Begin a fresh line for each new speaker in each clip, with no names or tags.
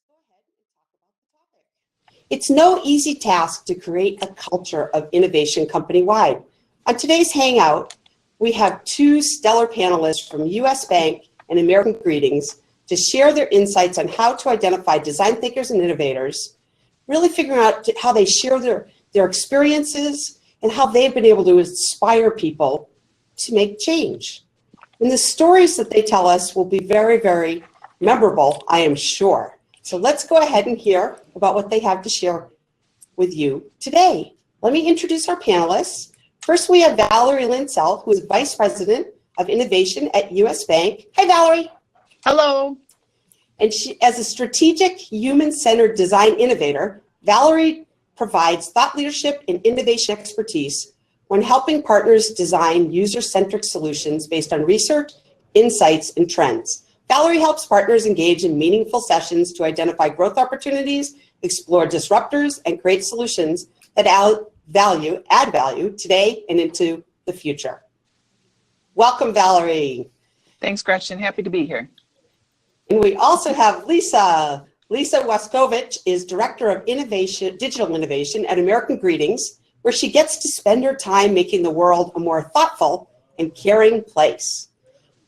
go ahead and talk about the topic. It's no easy task to create a culture of innovation company-wide. On today's Hangout, we have two stellar panelists from US Bank and American Greetings to share their insights on how to identify design thinkers and innovators, really figuring out how they share their experiences and how they've been able to inspire people to make change. And the stories that they tell us will be very, very memorable, I am sure. So let's go ahead and hear about what they have to share with you today. Let me introduce our panelists. First, we have Valerie Linsell, who is Vice President of Innovation at US Bank. Hi, Valerie.
Hello.
And she, as a strategic, human-centered design innovator, Valerie provides thought leadership and innovation expertise when helping partners design user-centric solutions based on research, insights, and trends. Valerie helps partners engage in meaningful sessions to identify growth opportunities, explore disruptors, and create solutions that add value today and into the future. Welcome, Valerie.
Thanks, Gretchen. Happy to be here.
And we also have Lisa. Lisa Waskovich is Director of Innovation, Digital Innovation at American Greetings, where she gets to spend her time making the world a more thoughtful and caring place.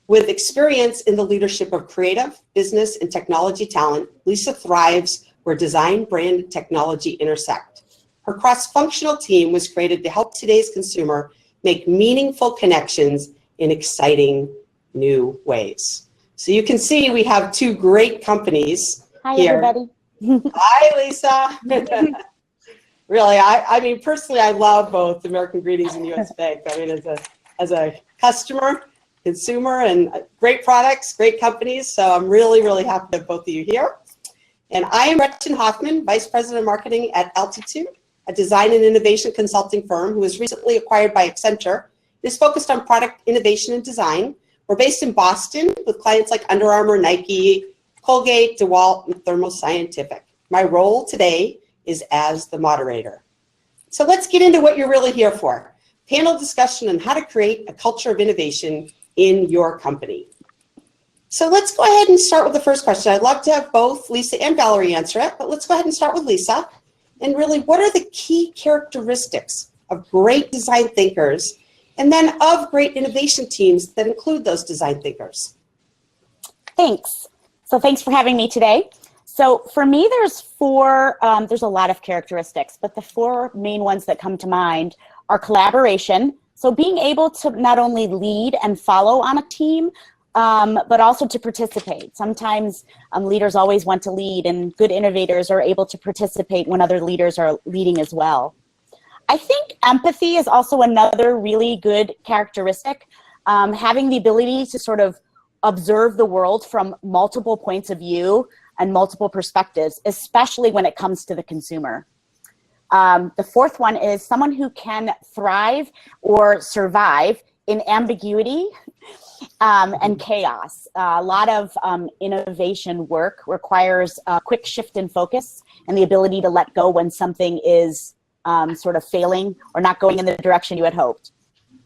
With experience in the leadership of creative, business, and technology talent, Lisa thrives where design, brand, and technology intersect. Her cross-functional team was created to help today's consumer make meaningful connections in exciting new ways. So you can see we have two great companies.
Hi,
here.
everybody.
Hi, Lisa. Really, I mean, personally, I love both American Greetings and US Bank. I mean, as a customer, consumer, and great products, great companies. So I'm really, really happy to have both of you here. And I am Gretchen Hoffman, Vice President of Marketing at Altitude, a design and innovation consulting firm who was recently acquired by Accenture. It is focused on product innovation and design. We're based in Boston with clients like Under Armour, Nike, Colgate, DeWalt, and Thermo Scientific. My role today is as the moderator. So let's get into what you're really here for. Panel discussion on how to create a culture of innovation in your company. So let's go ahead and start with the first question. I'd love to have both Lisa and Valerie answer it, but let's go ahead and start with Lisa. And really, what are the key characteristics of great design thinkers and then of great innovation teams that include those design thinkers?
Thanks. So thanks for having me today. So for me, there's a lot of characteristics, but the four main ones that come to mind are collaboration. So being able to not only lead and follow on a team, but also to participate. Sometimes leaders always want to lead, and good innovators are able to participate when other leaders are leading as well. I think empathy is also another really good characteristic. Having the ability to sort of observe the world from multiple points of view and multiple perspectives, especially when it comes to the consumer. The fourth one is someone who can thrive or survive in ambiguity and chaos. A lot of innovation work requires a quick shift in focus and the ability to let go when something is sort of failing or not going in the direction you had hoped.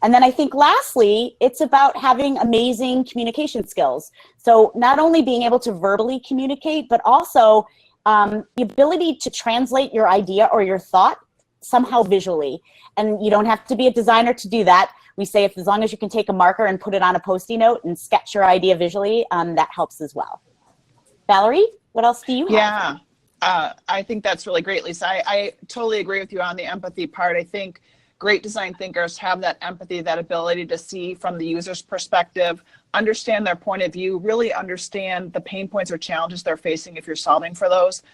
And then I think lastly, it's about having amazing communication skills. So not only being able to verbally communicate, but also the ability to translate your idea or your thought somehow visually. And you don't have to be a designer to do that. We say as long as you can take a marker and put it on a Post-it note and sketch your idea visually, that helps as well. Valerie, what else do you have?
Yeah, I think that's really great, Lisa. I totally agree with you on the empathy part. I think great design thinkers have that empathy, that ability to see from the user's perspective, understand their point of view, really understand the pain points or challenges they're facing if you're solving for those.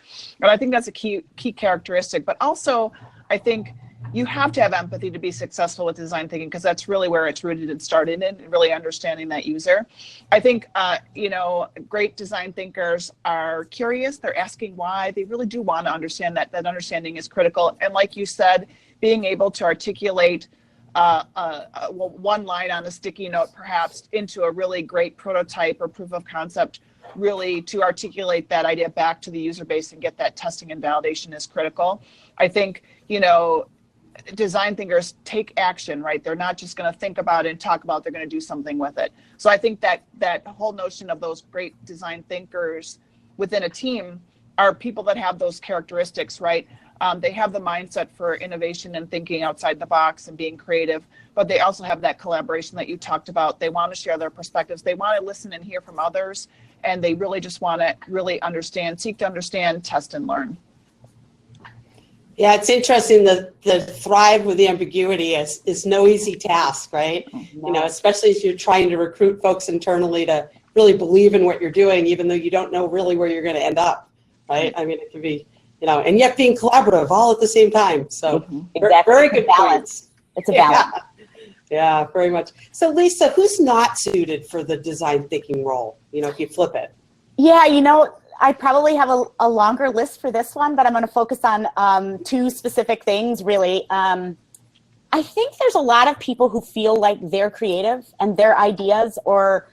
And I think that's a key characteristic. But also, I think you have to have empathy to be successful with design thinking, because that's really where it's rooted and started in, really understanding that user. I think, great design thinkers are curious. They're asking why. They really do want to understand that. That understanding is critical. And like you said, being able to articulate one line on a sticky note, perhaps, into a really great prototype or proof of concept, really to articulate that idea back to the user base and get that testing and validation is critical. I think, design thinkers take action, right? They're not just going to think about it and talk about it, they're going to do something with it. So I think that whole notion of those great design thinkers within a team are people that have those characteristics, right? They have the mindset for innovation and thinking outside the box and being creative, but they also have that collaboration that you talked about. They want to share their perspectives. They want to listen and hear from others, and they really just want to really understand, seek to understand, test and learn.
Yeah, it's interesting that the thrive with ambiguity is no easy task, right? You know, especially as you're trying to recruit folks internally to really believe in what you're doing, even though you don't know really where you're going to end up, right? I mean, it can be, you know, and yet being collaborative all at the same time. So
Exactly.
very good
balance. It's a balance.
Yeah, very much. So Lisa, who's not suited for the design thinking role? You know, if you flip it.
Yeah, you know, I probably have a longer list for this one, but I'm going to focus on two specific things, really. I think there's a lot of people who feel like they're creative and their ideas or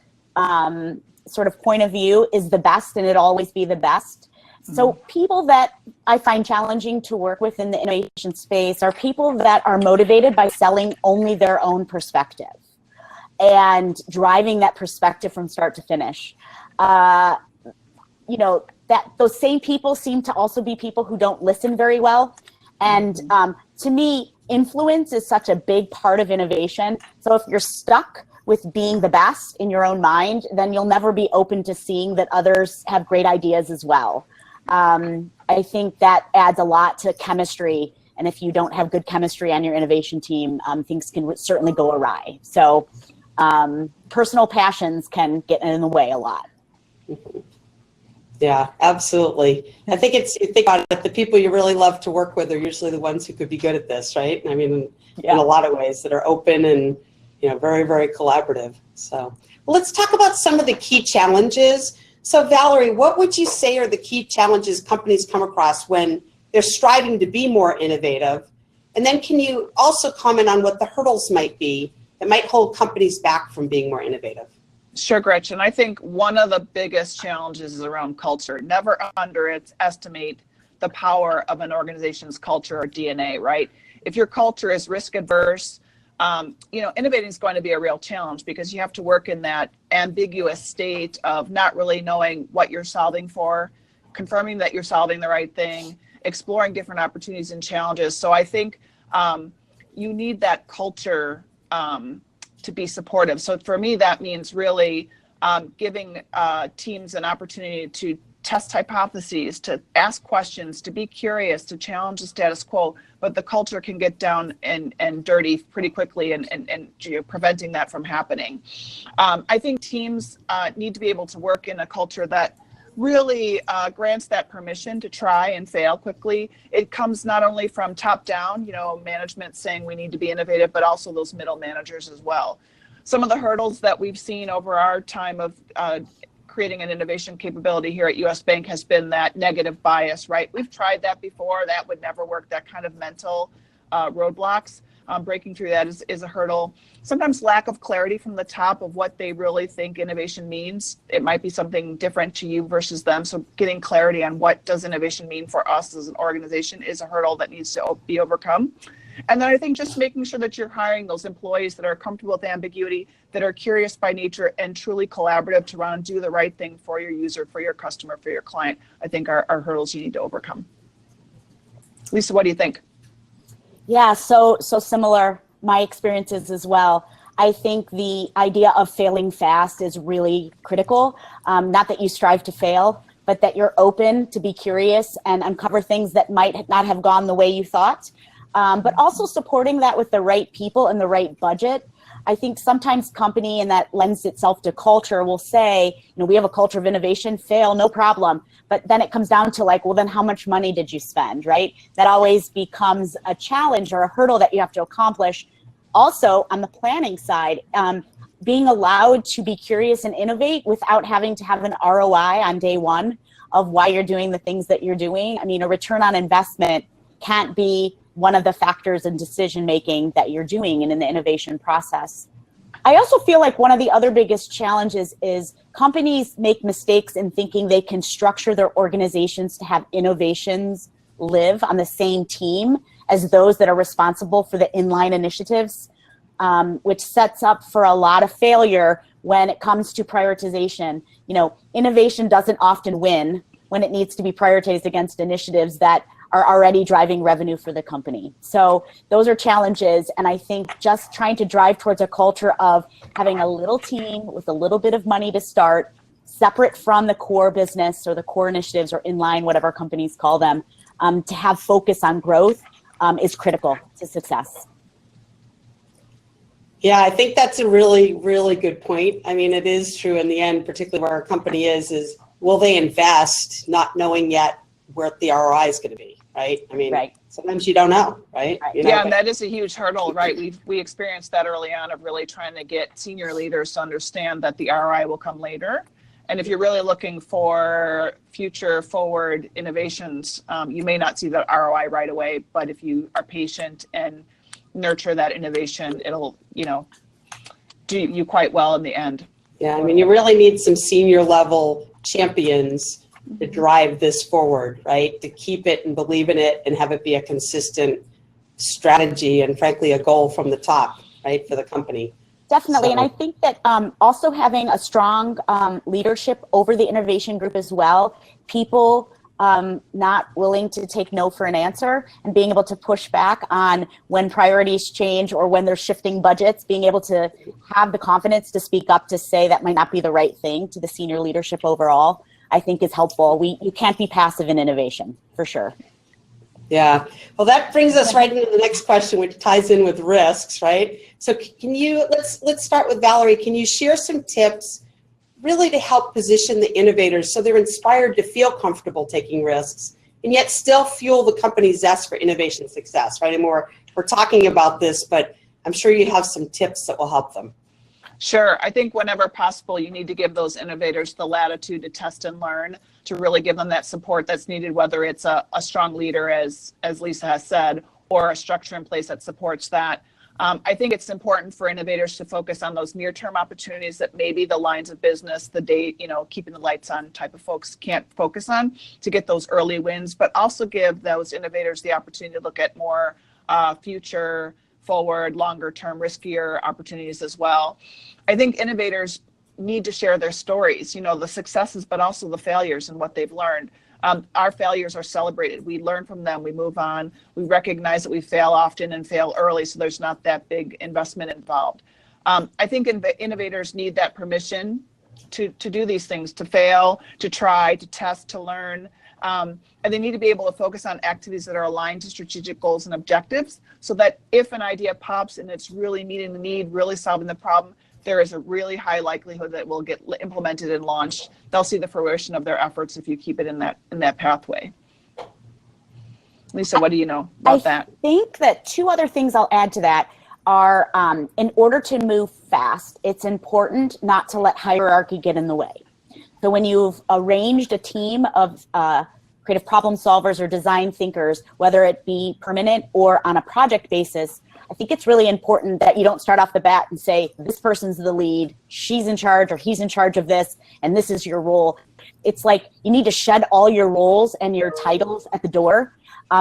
sort of point of view is the best and it'll always be the best. So people that I find challenging to work with in the innovation space are people that are motivated by selling only their own perspective and driving that perspective from start to finish. You know, that those same people seem to also be people who don't listen very well. And to me, influence is such a big part of innovation. So if you're stuck with being the best in your own mind, then you'll never be open to seeing that others have great ideas as well. I think that adds a lot to chemistry. And if you don't have good chemistry on your innovation team, things can certainly go awry. So personal passions can get in the way a lot.
Yeah, absolutely. I think it's, you think about it, the people you really love to work with are usually the ones who could be good at this, right? I mean, in a lot of ways that are open and, you know, very, very collaborative. So well, let's talk about some of the key challenges. So Valerie, what would you say are the key challenges companies come across when they're striving to be more innovative? And then can you also comment on what the hurdles might be that might hold companies back from being more innovative?
Sure, Gretchen. I think one of the biggest challenges is around culture. Never underestimate the power of an organization's culture or DNA, right? If your culture is risk adverse, you know, innovating is going to be a real challenge because you have to work in that ambiguous state of not really knowing what you're solving for, confirming that you're solving the right thing, exploring different opportunities and challenges. So I think you need that culture to be supportive. So for me, that means really giving teams an opportunity to test hypotheses, to ask questions, to be curious, to challenge the status quo, but the culture can get down and dirty pretty quickly and you know, preventing that from happening. I think teams need to be able to work in a culture that really grants that permission to try and fail quickly. It comes not only from top down, you know, management saying we need to be innovative, but also those middle managers as well. Some of the hurdles that we've seen over our time of creating an innovation capability here at US Bank has been that negative bias, right? We've tried that before. That would never work, that kind of mental roadblocks. Breaking through that is a hurdle. Sometimes lack of clarity from the top of what they really think innovation means. It might be something different to you versus them. So getting clarity on what does innovation mean for us as an organization is a hurdle that needs to be overcome. And then I think just making sure that you're hiring those employees that are comfortable with ambiguity, that are curious by nature and truly collaborative to run and do the right thing for your user, for your customer, for your client, I think are hurdles you need to overcome. Lisa, what do you think?
Yeah, so similar, my experiences as well. I think the idea of failing fast is really critical. Not that you strive to fail, but that you're open to be curious and uncover things that might not have gone the way you thought. But also supporting that with the right people and the right budget. I think sometimes company, and that lends itself to culture, will say, you know, we have a culture of innovation, fail, no problem. But then it comes down to like, well, then how much money did you spend, right? That always becomes a challenge or a hurdle that you have to accomplish. Also, on the planning side, being allowed to be curious and innovate without having to have an ROI on day one of why you're doing the things that you're doing. I mean, a return on investment can't be one of the factors in decision making that you're doing and in the innovation process. I also feel like one of the other biggest challenges is companies make mistakes in thinking they can structure their organizations to have innovations live on the same team as those that are responsible for the inline initiatives, which sets up for a lot of failure when it comes to prioritization. You know, innovation doesn't often win when it needs to be prioritized against initiatives that are already driving revenue for the company. So those are challenges. And I think just trying to drive towards a culture of having a little team with a little bit of money to start, separate from the core business or the core initiatives or inline, whatever companies call them, to have focus on growth is critical to success.
Yeah, I think that's a really, really good point. I mean, it is true in the end, particularly where our company is will they invest not knowing yet where the ROI is going to be, right? I mean,
right.
Sometimes you don't know, right? You know,
yeah, and that is a huge hurdle, right? We experienced that early on of really trying to get senior leaders to understand that the ROI will come later. And if you're really looking for future forward innovations, you may not see the ROI right away, but if you are patient and nurture that innovation, it'll, do you quite well in the end.
Yeah, I mean, you really need some senior level champions to drive this forward, right? To keep it and believe in it and have it be a consistent strategy and frankly, a goal from the top, right, for the company.
Definitely.
So.
And I think that also having a strong leadership over the innovation group as well, people not willing to take no for an answer and being able to push back on when priorities change or when they're shifting budgets, being able to have the confidence to speak up to say that might not be the right thing to the senior leadership overall, I think is helpful. You can't be passive in innovation, for sure.
Yeah, well, that brings us right into the next question, which ties in with risks, right? So can you, let's start with Valerie. Can you share some tips really to help position the innovators so they're inspired to feel comfortable taking risks and yet still fuel the company's zest for innovation success, right? And we're talking about this, but I'm sure you have some tips that will help them.
Sure. I think whenever possible, you need to give those innovators the latitude to test and learn, to really give them that support that's needed, whether it's a strong leader, as Lisa has said, or a structure in place that supports that. I think it's important for innovators to focus on those near-term opportunities that maybe the lines of business, the day, keeping the lights on type of folks can't focus on, to get those early wins, but also give those innovators the opportunity to look at more future forward, longer term, riskier opportunities as well. I think innovators need to share their stories, the successes, but also the failures and what they've learned. Our failures are celebrated. We learn from them. We move on. We recognize that we fail often and fail early, so there's not that big investment involved. I think innovators need that permission to do these things, to fail, to try, to test, to learn. And they need to be able to focus on activities that are aligned to strategic goals and objectives, so that if an idea pops and it's really meeting the need, really solving the problem, there is a really high likelihood that it will get implemented and launched. They'll see the fruition of their efforts if you keep it in that pathway. Lisa, what do you know about that?
I think that two other things I'll add to that are, in order to move fast, it's important not to let hierarchy get in the way. So when you've arranged a team of creative problem solvers or design thinkers, whether it be permanent or on a project basis, I think it's really important that you don't start off the bat and say, this person's the lead, she's in charge or he's in charge of this, and this is your role. It's like you need to shed all your roles and your titles at the door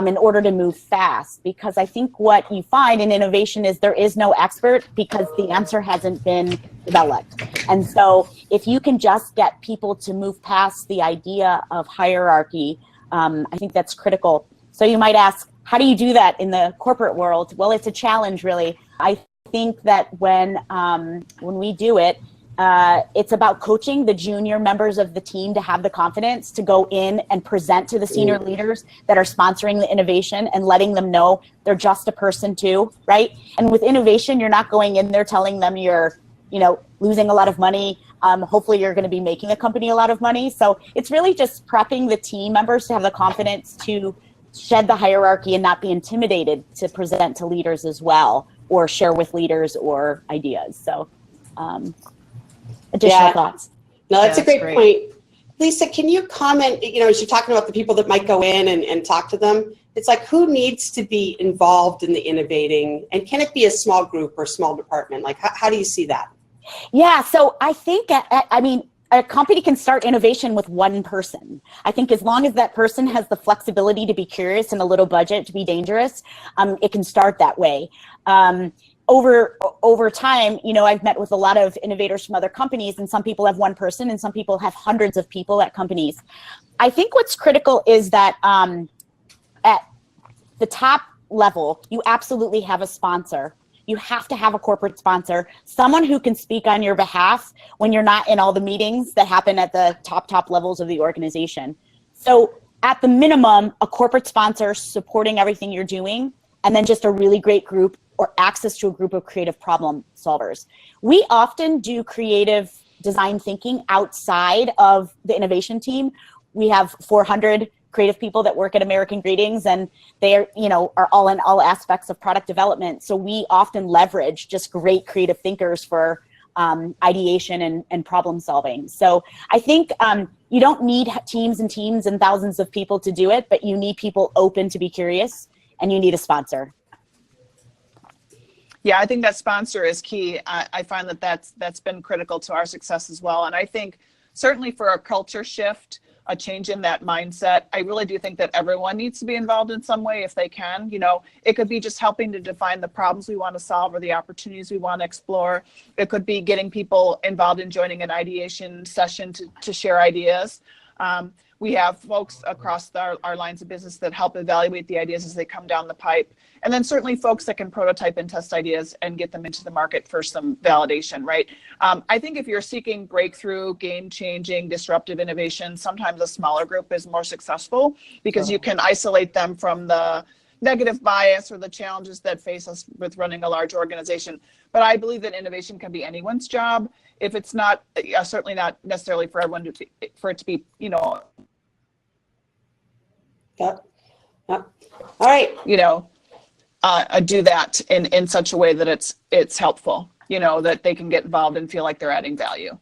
in order to move fast. Because I think what you find in innovation is there is no expert because the answer hasn't been developed. And so if you can just get people to move past the idea of hierarchy, I think that's critical. So you might ask, how do you do that in the corporate world? Well, it's a challenge, really. I think that when we do it, it's about coaching the junior members of the team to have the confidence to go in and present to the senior leaders that are sponsoring the innovation and letting them know they're just a person too, right? And with innovation, you're not going in there telling them you're, losing a lot of money. Hopefully you're going to be making the company a lot of money. So it's really just prepping the team members to have the confidence to shed the hierarchy and not be intimidated to present to leaders as well, or share with leaders or ideas. So additional thoughts.
No, that's a great point. Lisa, can you comment, as you're talking about the people that might go in and talk to them, it's like, who needs to be involved in the innovating, and can it be a small group or small department? Like, how do you see that?
Yeah, so I think, a company can start innovation with one person. I think as long as that person has the flexibility to be curious and a little budget to be dangerous, it can start that way. over time, I've met with a lot of innovators from other companies, and some people have one person and some people have hundreds of people at companies. I think what's critical is that at the top level, you absolutely have a sponsor. You have to have a corporate sponsor, someone who can speak on your behalf when you're not in all the meetings that happen at the top levels of the organization. So at the minimum, a corporate sponsor supporting everything you're doing, and then just a really great group or access to a group of creative problem solvers. We often do creative design thinking outside of the innovation team. We have 400 creative people that work at American Greetings, and they are all in all aspects of product development. So we often leverage just great creative thinkers for ideation and problem solving. So I think you don't need teams and teams and thousands of people to do it, but you need people open to be curious, and you need a sponsor.
Yeah, I think that sponsor is key. I find that that's been critical to our success as well. And I think certainly for a culture shift, a change in that mindset, I really do think that everyone needs to be involved in some way if they can. It could be just helping to define the problems we want to solve or the opportunities we want to explore. It could be getting people involved in joining an ideation session to share ideas. We have folks across our lines of business that help evaluate the ideas as they come down the pipe. And then certainly folks that can prototype and test ideas and get them into the market for some validation, right? I think if you're seeking breakthrough, game-changing, disruptive innovation, sometimes a smaller group is more successful because you can isolate them from the negative bias or the challenges that face us with running a large organization. But I believe that innovation can be anyone's job. If it's not, certainly not necessarily for everyone for it to be,
Yep. All right.
Do that in such a way that it's helpful, that they can get involved and feel like they're adding value.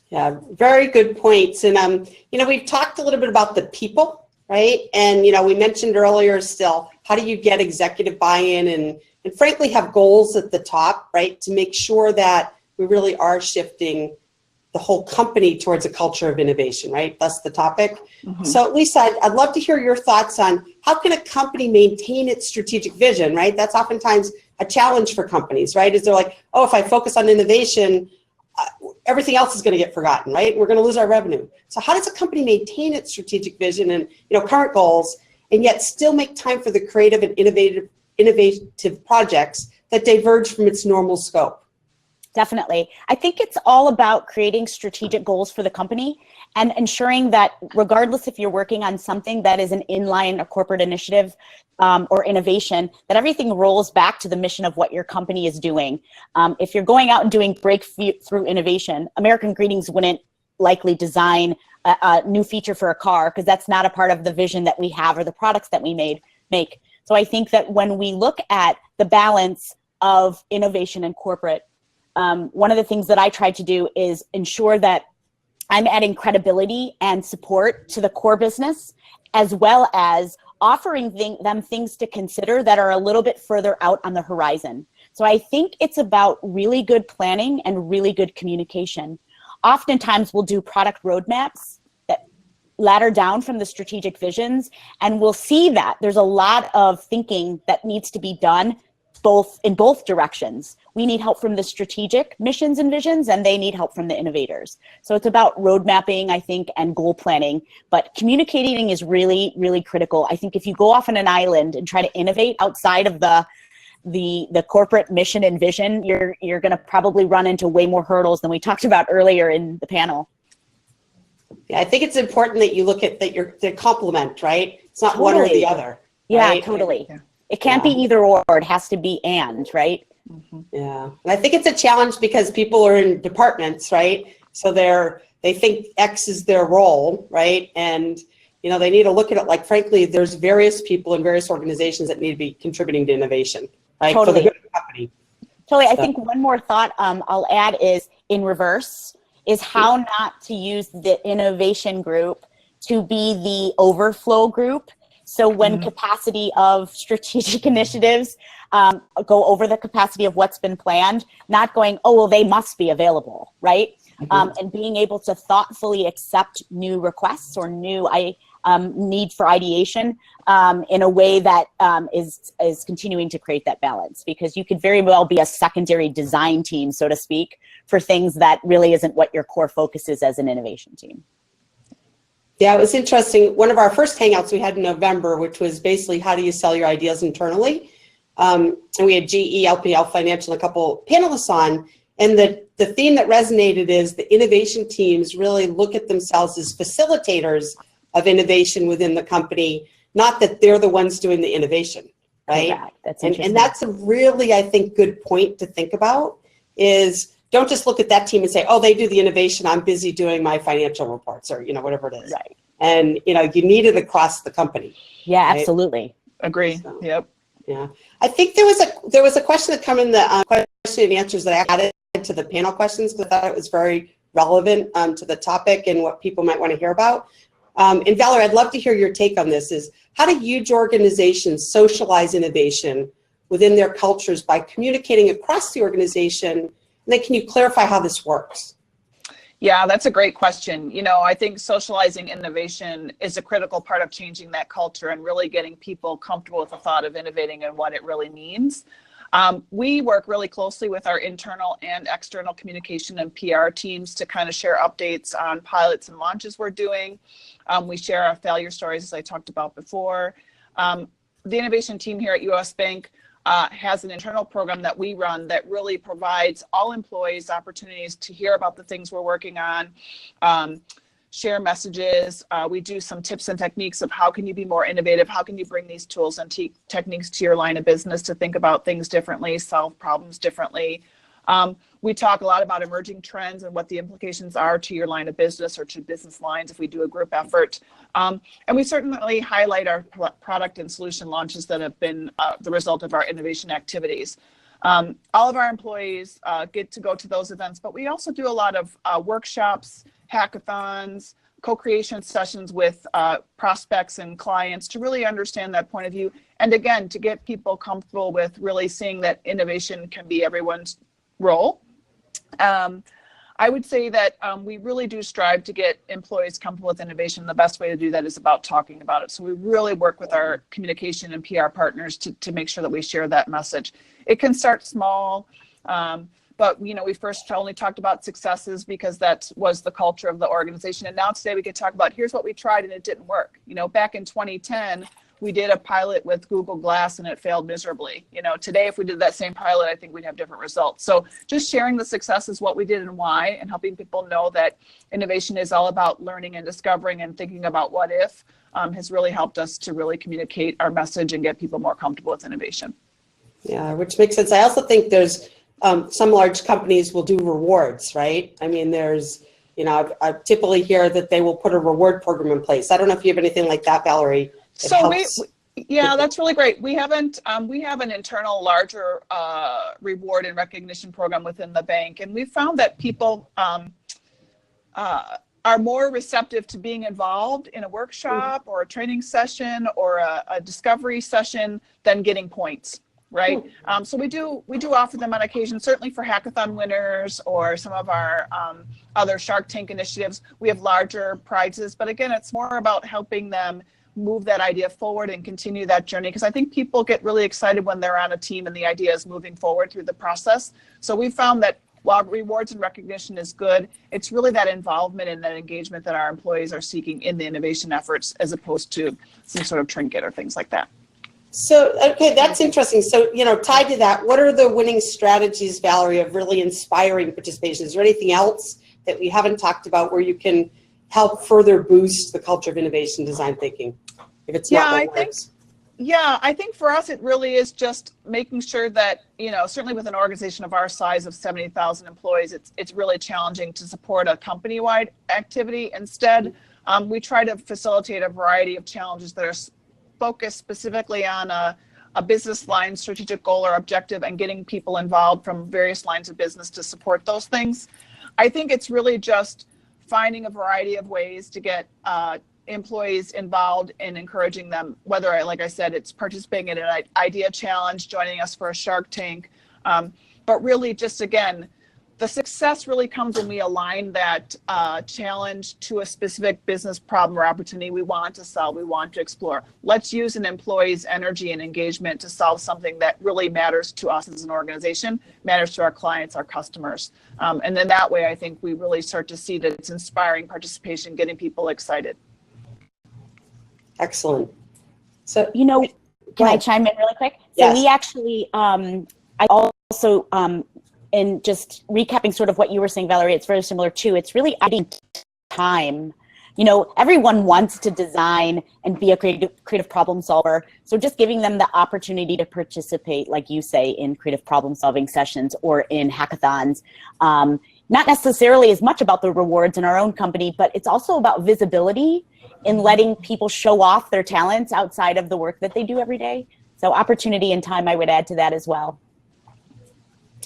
Yeah, very good points. And, we've talked a little bit about the people, right? And, we mentioned earlier still, how do you get executive buy-in and frankly have goals at the top, right? To make sure that we really are shifting the whole company towards a culture of innovation, right? That's the topic. Mm-hmm. So Lisa, I'd love to hear your thoughts on how can a company maintain its strategic vision, right? That's oftentimes a challenge for companies, right? Is they're like, oh, if I focus on innovation, everything else is going to get forgotten, right? We're going to lose our revenue. So how does a company maintain its strategic vision and current goals, and yet still make time for the creative and innovative projects that diverge from its normal scope?
Definitely. I think it's all about creating strategic goals for the company and ensuring that regardless if you're working on something that is an inline, a corporate initiative or innovation, that everything rolls back to the mission of what your company is doing. If you're going out and doing breakthrough innovation, American Greetings wouldn't likely design a new feature for a car because that's not a part of the vision that we have or the products that we make. So I think that when we look at the balance of innovation and corporate, one of the things that I try to do is ensure that I'm adding credibility and support to the core business, as well as offering them things to consider that are a little bit further out on the horizon. So I think it's about really good planning and really good communication. Oftentimes we'll do product roadmaps that ladder down from the strategic visions, and we'll see that there's a lot of thinking that needs to be done in both directions. We need help from the strategic missions and visions, and they need help from the innovators. So it's about road mapping, I think, and goal planning. But communicating is really, really critical. I think if you go off on an island and try to innovate outside of the corporate mission and vision, you're going to probably run into way more hurdles than we talked about earlier in the panel.
Yeah, I think it's important that you look at that they complement, right? It's not one or the other.
Yeah,
right?
totally. Yeah. It can't be either or, it has to be and, right?
Mm-hmm. Yeah, and I think it's a challenge because people are in departments, right? So they think X is their role, right? And they need to look at it like, frankly, there's various people in various organizations that need to be contributing to innovation, right?
Totally.
For the good of the company.
Totally. So. I think one more thought I'll add is in reverse, is how not to use the innovation group to be the overflow group. So when capacity of strategic initiatives go over the capacity of what's been planned, not going, oh, well, they must be available, right? And being able to thoughtfully accept new requests or new need for ideation in a way that is continuing to create that balance, because you could very well be a secondary design team, so to speak, for things that really isn't what your core focus is as an innovation team.
Yeah, it was interesting. One of our first hangouts we had in November, which was basically how do you sell your ideas internally? And we had GE, LPL Financial, a couple panelists on. And the theme that resonated is the innovation teams really look at themselves as facilitators of innovation within the company, not that they're the ones doing the innovation, right?
Correct. That's
and that's a really, I think, good point to think about is don't just look at that team and say, oh, they do the innovation, I'm busy doing my financial reports or, whatever it is.
Right.
And, you need it across the company.
Yeah,
right?
absolutely.
Agree.
So,
Yep.
Yeah. I think there was a question that come in the question and answers that I added to the panel questions because I thought it was very relevant to the topic and what people might want to hear about. And Valerie, I'd love to hear your take on this is how do huge organizations socialize innovation within their cultures by communicating across the organization? And then can you clarify how this works?
Yeah, that's a great question. I think socializing innovation is a critical part of changing that culture and really getting people comfortable with the thought of innovating and what it really means. We work really closely with our internal and external communication and PR teams to kind of share updates on pilots and launches we're doing. We share our failure stories, as I talked about before. The innovation team here at US Bank has an internal program that we run that really provides all employees opportunities to hear about the things we're working on, share messages. We do some tips and techniques of how can you be more innovative, how can you bring these tools and techniques to your line of business to think about things differently, solve problems differently. We talk a lot about emerging trends and what the implications are to your line of business or to business lines if we do a group effort. And we certainly highlight our product and solution launches that have been the result of our innovation activities. All of our employees get to go to those events, but we also do a lot of workshops, hackathons, co-creation sessions with prospects and clients to really understand that point of view. And again, to get people comfortable with really seeing that innovation can be everyone's role. I would say that we really do strive to get employees comfortable with innovation. The best way to do that is about talking about it. So we really work with our communication and PR partners to make sure that we share that message. It can start small, but we first only talked about successes because that was the culture of the organization. And now today we can talk about here's what we tried and it didn't work. Back in 2010, we did a pilot with Google Glass and it failed miserably. Today, if we did that same pilot, I think we'd have different results. So just sharing the successes, what we did and why, and helping people know that innovation is all about learning and discovering and thinking about what if has really helped us to really communicate our message and get people more comfortable with innovation.
Yeah, which makes sense. I also think there's some large companies will do rewards, right? I mean, there's, I typically hear that they will put a reward program in place. I don't know if you have anything like that, Valerie.
So yeah, that's really great. We have an internal larger reward and recognition program within the bank. And we found that people are more receptive to being involved in a workshop or a training session or a discovery session than getting points, right? So we do offer them on occasion, certainly for hackathon winners or some of our other Shark Tank initiatives. We have larger prizes, but again, it's more about helping them move that idea forward and continue that journey. Because I think people get really excited when they're on a team and the idea is moving forward through the process. So we found that while rewards and recognition is good, it's really that involvement and that engagement that our employees are seeking in the innovation efforts as opposed to some sort of trinket or things like that.
So, okay, that's interesting. So, tied to that, what are the winning strategies, Valerie, of really inspiring participation? Is there anything else that we haven't talked about where you can help further boost the culture of innovation design thinking? If it's not
I think for us, it really is just making sure that, certainly with an organization of our size of 70,000 employees, it's really challenging to support a company-wide activity. Instead, we try to facilitate a variety of challenges that are focused specifically on a business line strategic goal or objective and getting people involved from various lines of business to support those things. I think it's really just finding a variety of ways to get employees involved and encouraging them, whether, like I said, it's participating in an idea challenge, joining us for a Shark Tank, but really just, again, the success really comes when we align that challenge to a specific business problem or opportunity we want to solve, we want to explore. Let's use an employee's energy and engagement to solve something that really matters to us as an organization, matters to our clients, our customers. And then that way, I think we really start to see that it's inspiring participation, getting people excited.
Excellent. So,
Can I chime in really quick?
Yes.
So we actually, I also, in just recapping sort of what you were saying, Valerie, it's very similar too. It's really adding time. Everyone wants to design and be a creative problem solver. So just giving them the opportunity to participate, like you say, in creative problem solving sessions or in hackathons. Not necessarily as much about the rewards in our own company, but it's also about visibility in letting people show off their talents outside of the work that they do every day. So opportunity and time, I would add to that as well.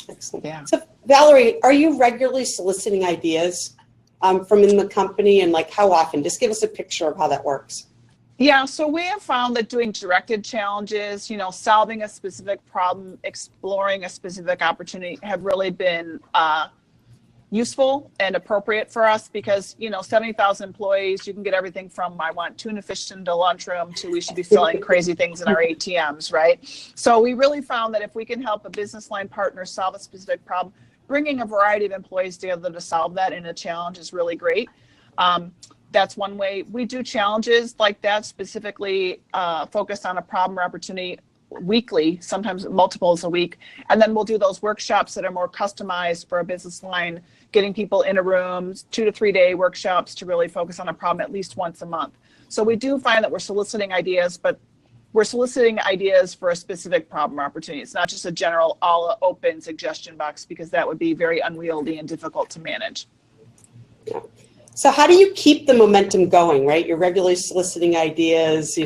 Excellent.
Yeah.
So Valerie, are you regularly soliciting ideas from in the company, and how often? Just give us a picture of how that works.
Yeah, so we have found that doing directed challenges, solving a specific problem, exploring a specific opportunity have really been useful and appropriate for us because, 70,000 employees, you can get everything from I want tuna fish in the lunchroom to we should be selling crazy things in our ATMs, right? So we really found that if we can help a business line partner solve a specific problem, bringing a variety of employees together to solve that in a challenge is really great. That's one way. We do challenges like that, specifically focused on a problem or opportunity weekly, sometimes multiples a week. And then we'll do those workshops that are more customized for a business line, getting people in a room, 2 to 3 day workshops to really focus on a problem at least once a month. So we do find that we're soliciting ideas, but we're soliciting ideas for a specific problem or opportunity. It's not just a general all open suggestion box because that would be very unwieldy and difficult to manage.
Yeah. So how do you keep the momentum going, right? You're regularly soliciting ideas,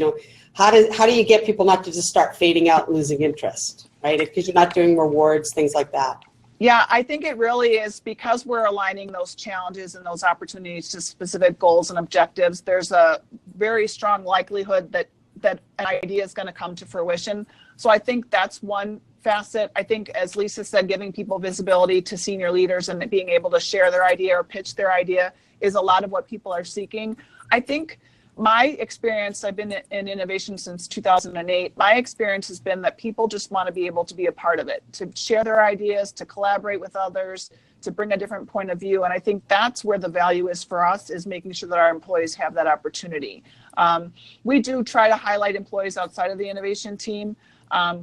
how do you get people not to just start fading out and losing interest, right? Because you're not doing rewards, things like that.
Yeah, I think it really is because we're aligning those challenges and those opportunities to specific goals and objectives. There's a very strong likelihood that an idea is going to come to fruition. So I think that's one facet. I think, as Lisa said, giving people visibility to senior leaders and being able to share their idea or pitch their idea is a lot of what people are seeking. I think my experience, I've been in innovation since 2008. My experience has been that people just want to be able to be a part of it, to share their ideas, to collaborate with others, to bring a different point of view. And I think that's where the value is for us, is making sure that our employees have that opportunity. We do try to highlight employees outside of the innovation team.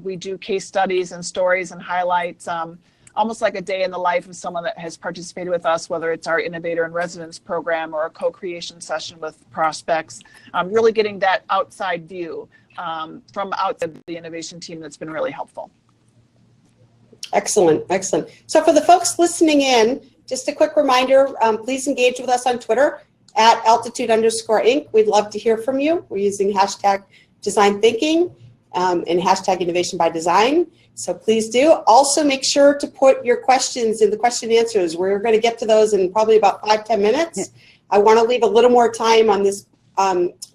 We do case studies and stories and highlights, almost like a day in the life of someone that has participated with us, whether it's our Innovator in Residence program or a co-creation session with prospects, really getting that outside view from outside the innovation team that's been really helpful.
Excellent, excellent. So for the folks listening in, just a quick reminder, please engage with us on Twitter at altitude_inc. We'd love to hear from you. We're using hashtag design thinking and hashtag innovation by design. So please do. Also make sure to put your questions in the question and answers. We're going to get to those in probably about 5-10 minutes. I want to leave a little more time on this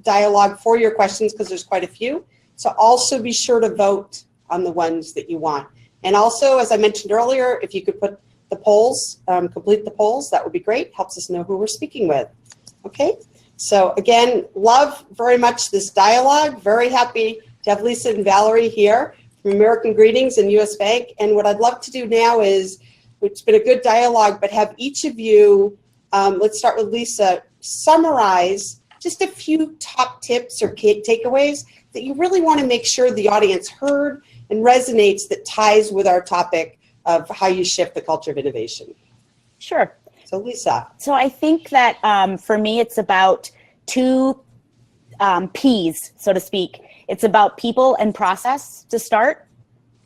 dialogue for your questions because there's quite a few. So also be sure to vote on the ones that you want. And also, as I mentioned earlier, if you could put the polls, complete the polls, that would be great. Helps us know who we're speaking with. Okay. So again, love very much this dialogue. Very happy to have Lisa and Valerie here from American Greetings and US Bank. And what I'd love to do now is, it's been a good dialogue, but have each of you, let's start with Lisa, summarize just a few top tips or takeaways that you really want to make sure the audience heard and resonates, that ties with our topic of how you shift the culture of innovation.
Sure.
So Lisa.
So I think that for me, it's about two P's, so to speak. It's about people and process to start.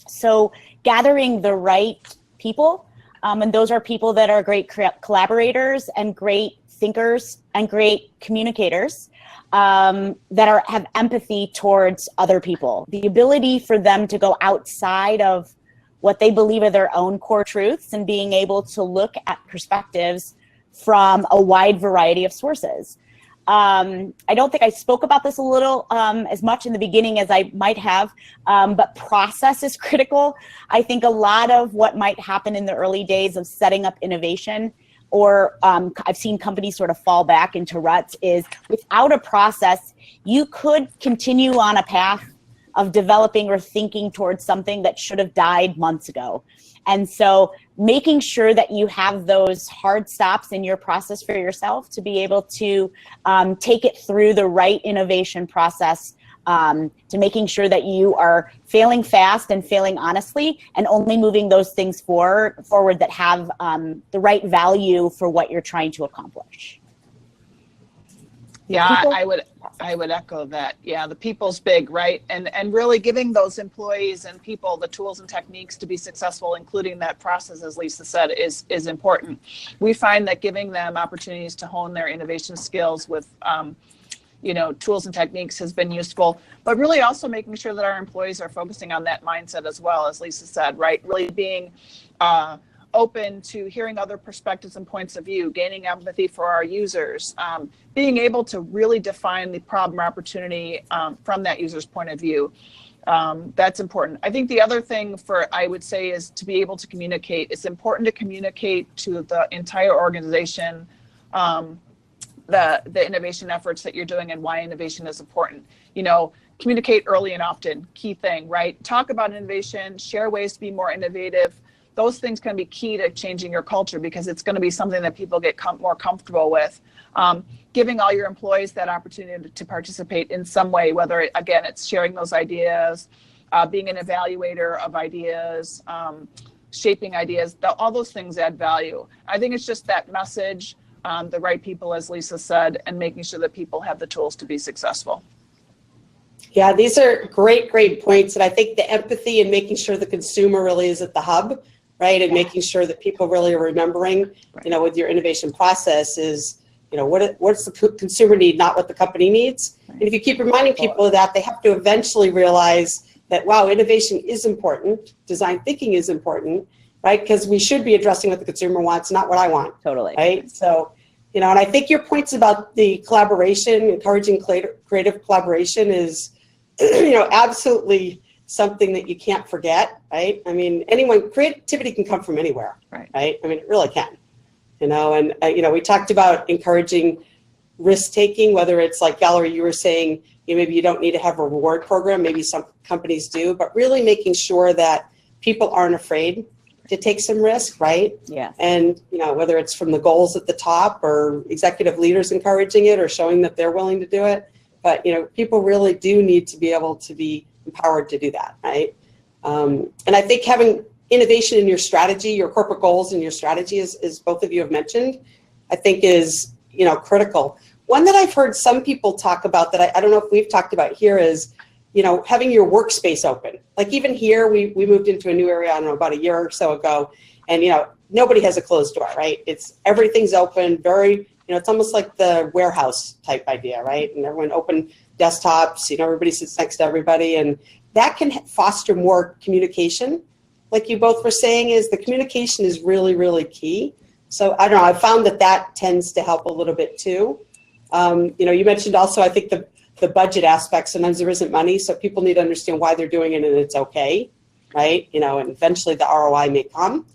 So gathering the right people, and those are people that are great collaborators and great thinkers and great communicators, that have empathy towards other people. The ability for them to go outside of what they believe are their own core truths and being able to look at perspectives from a wide variety of sources. I don't think I spoke about this a little as much in the beginning as I might have, but process is critical. I think a lot of what might happen in the early days of setting up innovation, or I've seen companies sort of fall back into ruts, is without a process, you could continue on a path of developing or thinking towards something that should have died months ago. And so making sure that you have those hard stops in your process for yourself to be able to take it through the right innovation process, to making sure that you are failing fast and failing honestly, and only moving those things forward that have the right value for what you're trying to accomplish.
Yeah,
People?
I would echo that. Yeah, the people's big, right? And really giving those employees and people the tools and techniques to be successful, including that process, as Lisa said, is important. We find that giving them opportunities to hone their innovation skills with tools and techniques has been useful, but really also making sure that our employees are focusing on that mindset as well, as Lisa said, right? Really being open to hearing other perspectives and points of view, gaining empathy for our users, being able to really define the problem or opportunity from that user's point of view. That's important. I think the other thing I would say is to be able to communicate. It's important to communicate to the entire organization the innovation efforts that you're doing and why innovation is important. Communicate early and often, key thing, right? Talk about innovation, share ways to be more innovative. Those things can be key to changing your culture, because it's going to be something that people get more comfortable with. Giving all your employees that opportunity to participate in some way, whether, again, it's sharing those ideas, being an evaluator of ideas, shaping ideas, all those things add value. I think it's just that message, the right people, as Lisa said, and making sure that people have the tools to be successful.
Yeah, these are great points. And I think the empathy and making sure the consumer really is at the hub, right? And making sure that people really are remembering, with your innovation process is, what's the consumer need, not what the company needs. And if you keep reminding people of that, they have to eventually realize that, wow, innovation is important. Design thinking is important, right? Because we should be addressing what the consumer wants, not what I want.
Totally.
Right? So, and I think your points about the collaboration, encouraging creative collaboration is, absolutely something that you can't forget, right? I mean, creativity can come from anywhere, right? I mean, it really can, and, we talked about encouraging risk-taking, whether it's like Valerie, you were saying, maybe you don't need to have a reward program, maybe some companies do, but really making sure that people aren't afraid to take some risk, right?
Yeah.
And, whether it's from the goals at the top or executive leaders encouraging it or showing that they're willing to do it. But, people really do need to be able to be empowered to do that, right? And I think having innovation in your strategy, your corporate goals and your strategy, as both of you have mentioned, I think is, critical. One that I've heard some people talk about that I don't know if we've talked about here is, having your workspace open. Like even here, we moved into a new area, I don't know, about a year or so ago, and, nobody has a closed door, right? Everything's open, very, it's almost like the warehouse type idea, right? And everyone open desktops, everybody sits next to everybody, and that can foster more communication. Like you both were saying, is the communication is really, really key. So I don't know, I found that tends to help a little bit too. You mentioned also, I think the budget aspect, sometimes there isn't money, so people need to understand why they're doing it and it's okay, right? And eventually the ROI may come.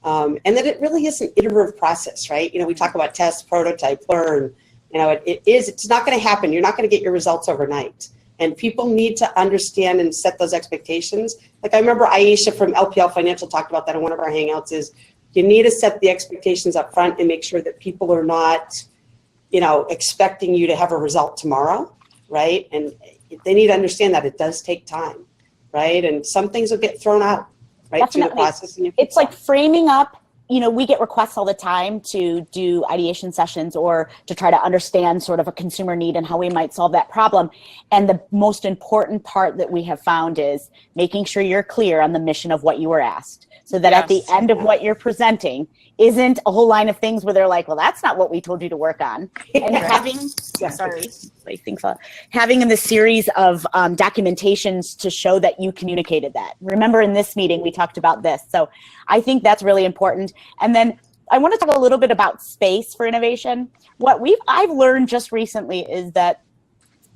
And that it really is an iterative process, right? We talk about test, prototype, learn. It's not going to happen. You're not going to get your results overnight. And people need to understand and set those expectations. Like I remember Aisha from LPL Financial talked about that in one of our hangouts, is you need to set the expectations up front and make sure that people are not, expecting you to have a result tomorrow, right? And they need to understand that it does take time, right? And some things will get thrown out. Right,
definitely.
Through the process.
It's like framing up, we get requests all the time to do ideation sessions or to try to understand sort of a consumer need and how we might solve that problem. And the most important part that we have found is making sure you're clear on the mission of what you were asked, so that at the end of what you're presenting isn't a whole line of things where they're like, well, that's not what we told you to work on. And having in the series of documentations to show that you communicated that. Remember in this meeting, we talked about this. So I think that's really important. And then I want to talk a little bit about space for innovation. I've learned just recently is that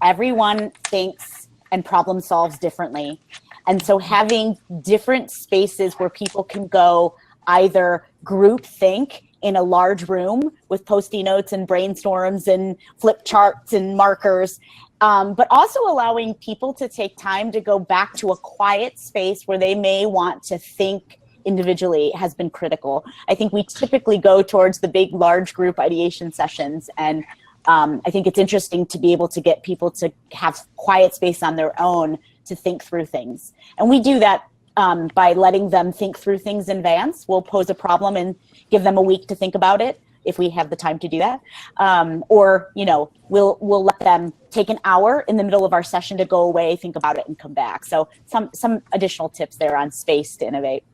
everyone thinks and problem solves differently. And so having different spaces where people can go either group think in a large room with Post-it notes and brainstorms and flip charts and markers, but also allowing people to take time to go back to a quiet space where they may want to think individually has been critical. I think we typically go towards the big, large group ideation sessions, and I think it's interesting to be able to get people to have quiet space on their own to think through things. And we do that by letting them think through things in advance. We'll pose a problem and give them a week to think about it if we have the time to do that. Or, we'll let them take an hour in the middle of our session to go away, think about it, and come back. So some additional tips there on space to innovate.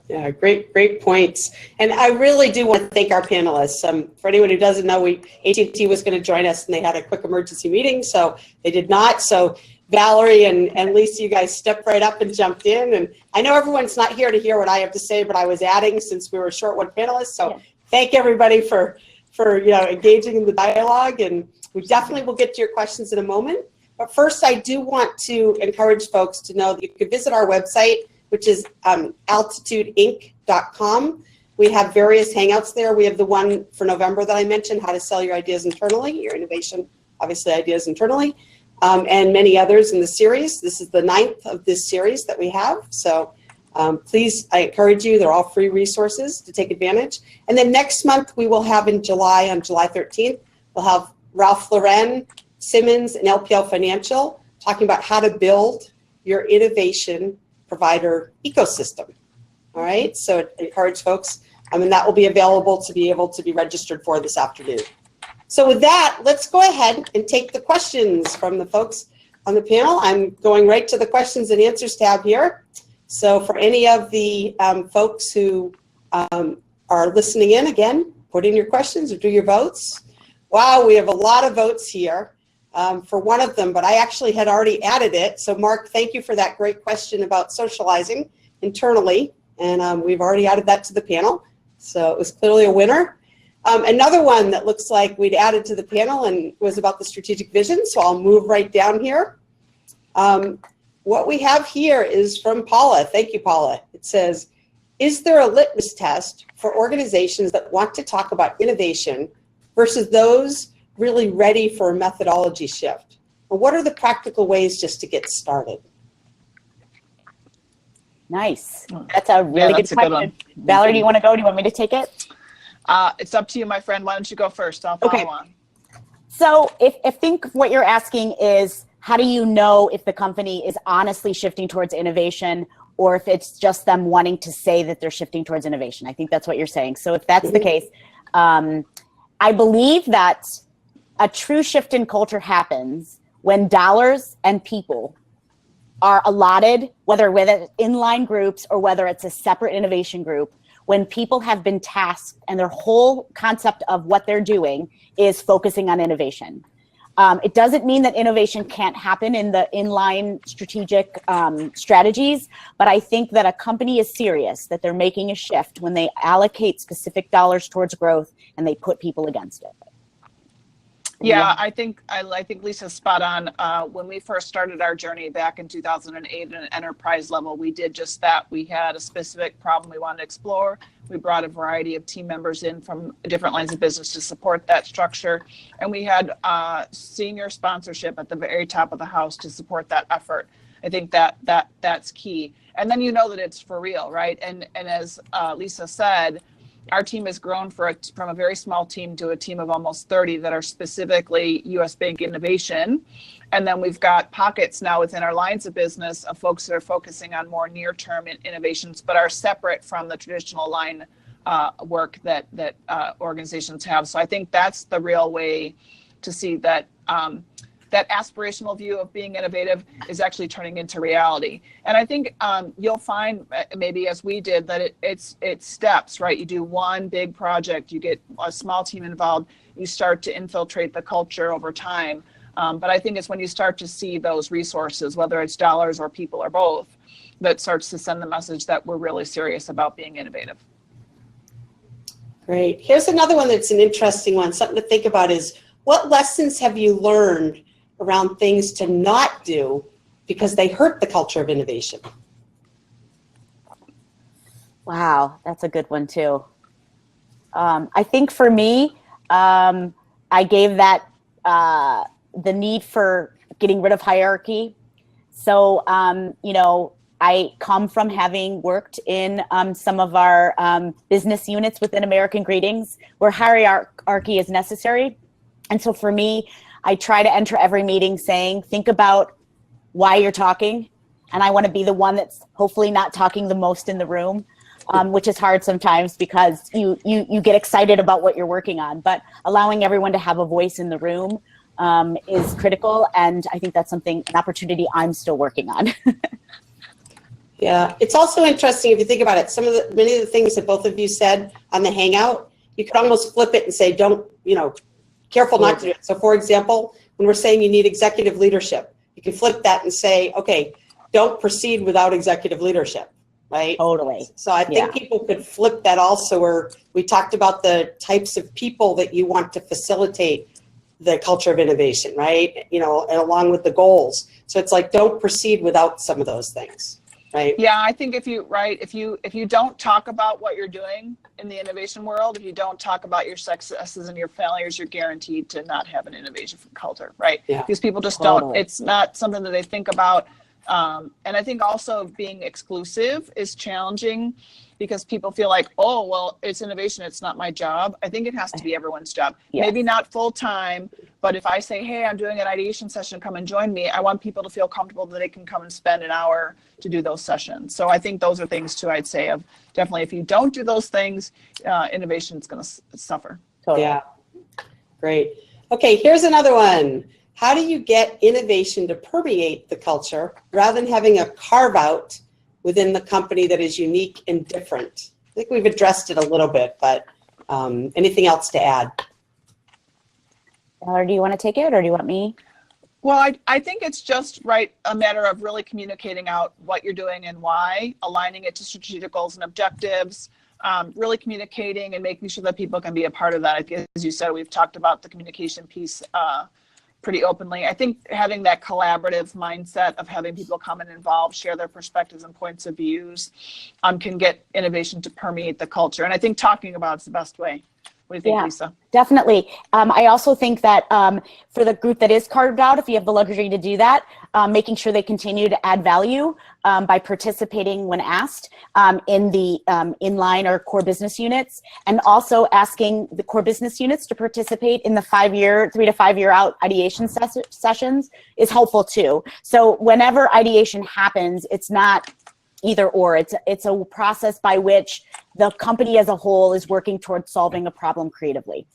Yeah, great points. And I really do want to thank our panelists. For anyone who doesn't know, AT&T was going to join us and they had a quick emergency meeting, so they did not. So Valerie and Lisa, you guys stepped right up and jumped in. And I know everyone's not here to hear what I have to say, but I was adding since we were short one panelist. So thank everybody for engaging in the dialogue. And we definitely will get to your questions in a moment. But first, I do want to encourage folks to know that you can visit our website, which is altitudeinc.com. We have various hangouts there. We have the one for November that I mentioned, how to sell your ideas internally, your innovation, obviously ideas internally, and many others in the series. This is the 9th of this series that we have. So please, I encourage you, they're all free resources to take advantage. And then next month, we will have in July, on July 13th, we'll have Ralph Lauren, Simmons, and LPL Financial talking about how to build your innovation provider ecosystem. All right, so encourage folks, and that will be available to be able to be registered for this afternoon. So with that, let's go ahead and take the questions from the folks on the panel. I'm going right to the questions and answers tab here. So for any of the folks who are listening in, again, put in your questions or do your votes. Wow, we have a lot of votes here. For one of them, but I actually had already added it. So Mark, thank you for that great question about socializing internally. And we've already added that to the panel. So it was clearly a winner. Another one that looks like we'd added to the panel and was about the strategic vision. So I'll move right down here. What we have here is from Paula. Thank you, Paula. It says, is there a litmus test for organizations that want to talk about innovation versus those really ready for a methodology shift? And what are the practical ways just to get started?
Nice. That's a really good question. Valerie, do you want to go? Do you want me to take it?
It's up to you, my friend. Why don't you go first? I'll follow on.
So I think what you're asking is, how do you know if the company is honestly shifting towards innovation or if it's just them wanting to say that they're shifting towards innovation? I think that's what you're saying. So if that's the case, I believe that a true shift in culture happens when dollars and people are allotted, whether with inline groups or whether it's a separate innovation group, when people have been tasked and their whole concept of what they're doing is focusing on innovation. It doesn't mean that innovation can't happen in the inline strategic strategies, but I think that a company is serious, that they're making a shift when they allocate specific dollars towards growth and they put people against it.
Yeah, I think Lisa's spot on. When we first started our journey back in 2008 at an enterprise level, we did just that. We had a specific problem we wanted to explore. We brought a variety of team members in from different lines of business to support that structure. And we had senior sponsorship at the very top of the house to support that effort. I think that's key. And then you know that it's for real, right? And as Lisa said, our team has grown from a very small team to a team of almost 30 that are specifically U.S. Bank innovation. And then we've got pockets now within our lines of business of folks that are focusing on more near-term innovations, but are separate from the traditional line work that organizations have. So I think that's the real way to see that that aspirational view of being innovative is actually turning into reality. And I think you'll find, maybe as we did, that it's steps, right? You do one big project, you get a small team involved, you start to infiltrate the culture over time. But I think it's when you start to see those resources, whether it's dollars or people or both, that starts to send the message that we're really serious about being innovative.
Great. Here's another one that's an interesting one. Something to think about is, what lessons have you learned around things to not do because they hurt the culture of innovation?
Wow, that's a good one too. I think for me, I gave that the need for getting rid of hierarchy. So, you know, I come from having worked in some of our business units within American Greetings where hierarchy is necessary. And so for me, I try to enter every meeting saying, think about why you're talking. And I want to be the one that's hopefully not talking the most in the room, which is hard sometimes because you get excited about what you're working on. But allowing everyone to have a voice in the room is critical. And I think that's an opportunity I'm still working on.
Yeah, it's also interesting if you think about it. Many of the things that both of you said on the Hangout, you could almost flip it and say, don't, you know, careful not to do it. So for example, when we're saying you need executive leadership, you can flip that and say, okay, don't proceed without executive leadership, right?
Totally.
So I think people could flip that also, where we talked about the types of people that you want to facilitate the culture of innovation, right? You know, and along with the goals. So it's like, don't proceed without some of those things. Right.
Yeah, I think if you don't talk about what you're doing in the innovation world, if you don't talk about your successes and your failures, you're guaranteed to not have an innovation culture, right?
Yeah.
Because people just
Totally.
don't, it's not something that they think about. And I think also being exclusive is challenging because people feel like, oh, well, it's innovation, it's not my job. I think it has to be everyone's job.
Yes.
Maybe not full time, but if I say, hey, I'm doing an ideation session, come and join me, I want people to feel comfortable that they can come and spend an hour to do those sessions. So I think those are things too, I'd say, of definitely if you don't do those things, innovation is going to suffer.
Totally.
Yeah, great. Okay, here's another one. How do you get innovation to permeate the culture rather than having a carve out within the company that is unique and different? I think we've addressed it a little bit, but anything else to add?
Or do you want to take it or do you want me?
Well, I think it's just a matter of really communicating out what you're doing and why, aligning it to strategic goals and objectives, really communicating and making sure that people can be a part of that. As you said, we've talked about the communication piece pretty openly. I think having that collaborative mindset of having people come and involve, share their perspectives and points of views can get innovation to permeate the culture. And I think talking about it's the best way. What do you think, Lisa?
Definitely. I also think that for the group that is carved out, if you have the luxury to do that, making sure they continue to add value by participating when asked in the inline or core business units, and also asking the core business units to participate in the 3 to 5 year out ideation sessions is helpful too. So whenever ideation happens, it's not either or, it's a process by which the company as a whole is working towards solving a problem creatively.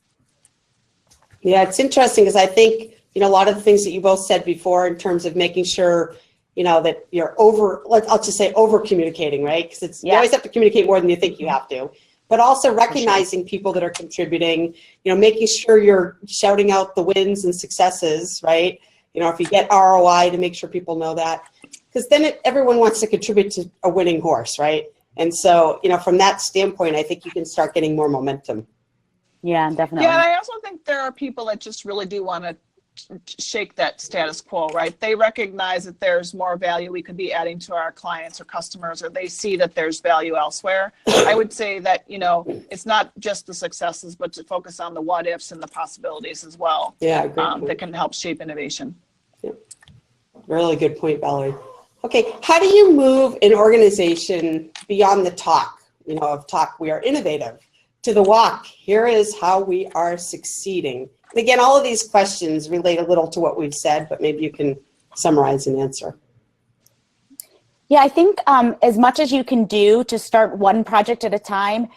Yeah, it's interesting because I think, you know, a lot of the things that you both said before in terms of making sure, you know, that you're I'll just say over communicating, right? Because you always have to communicate more than you think you have to, but also recognizing people that are contributing, you know, making sure you're shouting out the wins and successes, right? You know, if you get ROI, to make sure people know that. Because then everyone wants to contribute to a winning horse, right? And so, you know, from that standpoint, I think you can start getting more momentum.
Yeah, definitely.
Yeah, and I also think there are people that just really do want to shake that status quo, right? They recognize that there's more value we could be adding to our clients or customers, or they see that there's value elsewhere. I would say that, you know, it's not just the successes, but to focus on the what ifs and the possibilities as well.
Yeah,
that can help shape innovation.
Yeah. Really good point, Valerie. Okay, how do you move an organization beyond the talk, you know, of talk, we are innovative, to the walk, here is how we are succeeding? And again, all of these questions relate a little to what we've said, but maybe you can summarize and answer.
Yeah, I think as much as you can do to start one project at a time,